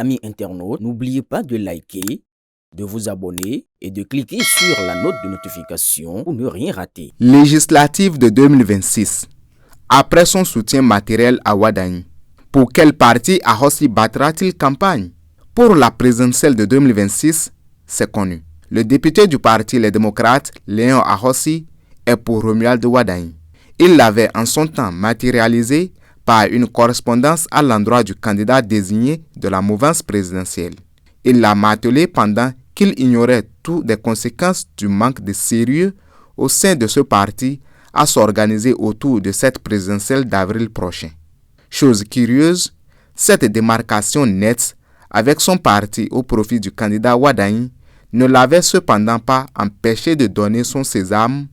Amis internautes, n'oubliez pas de liker, de vous abonner et de cliquer sur la note de notification pour ne rien rater. Législative de 2026. Après son soutien matériel à Ouaddagne, pour quel parti Ahossi battra-t-il campagne? Pour la présidentielle de 2026, c'est connu. Le député du parti Les Démocrates, Léon Ahossi, est pour Romuald Ouaddagne. Il l'avait en son temps matérialisé par une correspondance à l'endroit du candidat désigné de la mouvance présidentielle. Il l'a martelé pendant qu'il ignorait toutes les conséquences du manque de sérieux au sein de ce parti à s'organiser autour de cette présidentielle d'avril prochain. Chose curieuse, cette démarcation nette avec son parti au profit du candidat Ouaddagne ne l'avait cependant pas empêché de donner son sésame,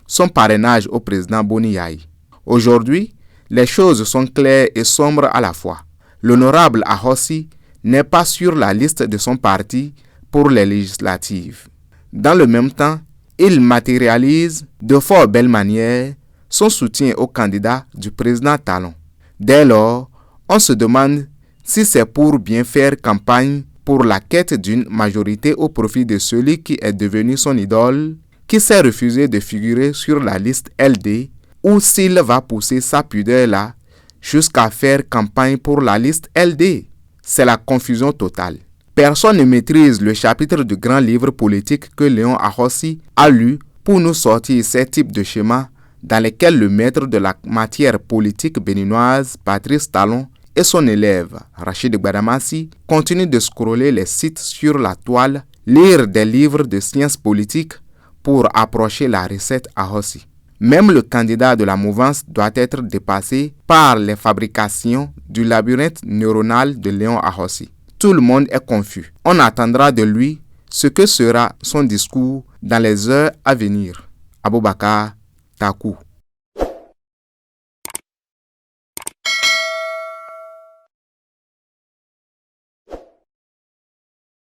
son parrainage au président Boni Yaye. Aujourd'hui, les choses sont claires et sombres à la fois. L'honorable Ahossi n'est pas sur la liste de son parti pour les législatives. Dans le même temps, il matérialise de fort belle manière son soutien au candidat du président Talon. Dès lors, on se demande si c'est pour bien faire campagne pour la quête d'une majorité au profit de celui qui est devenu son idole, qui s'est refusé de figurer sur la liste LD, ou s'il va pousser sa pudeur là jusqu'à faire campagne pour la liste LD. C'est la confusion totale. Personne ne maîtrise le chapitre du grand livre politique que Léon Ahossi a lu pour nous sortir ces types de schémas dans lesquels le maître de la matière politique béninoise, Patrice Talon, et son élève, Rachid Gbadamassi, continuent de scroller les sites sur la toile, lire des livres de sciences politiques pour approcher la recette Ahossi. Même le candidat de la mouvance doit être dépassé par les fabrications du labyrinthe neuronal de Léon Ahossi. Tout le monde est confus. On attendra de lui ce que sera son discours dans les heures à venir. Aboubakar Takou.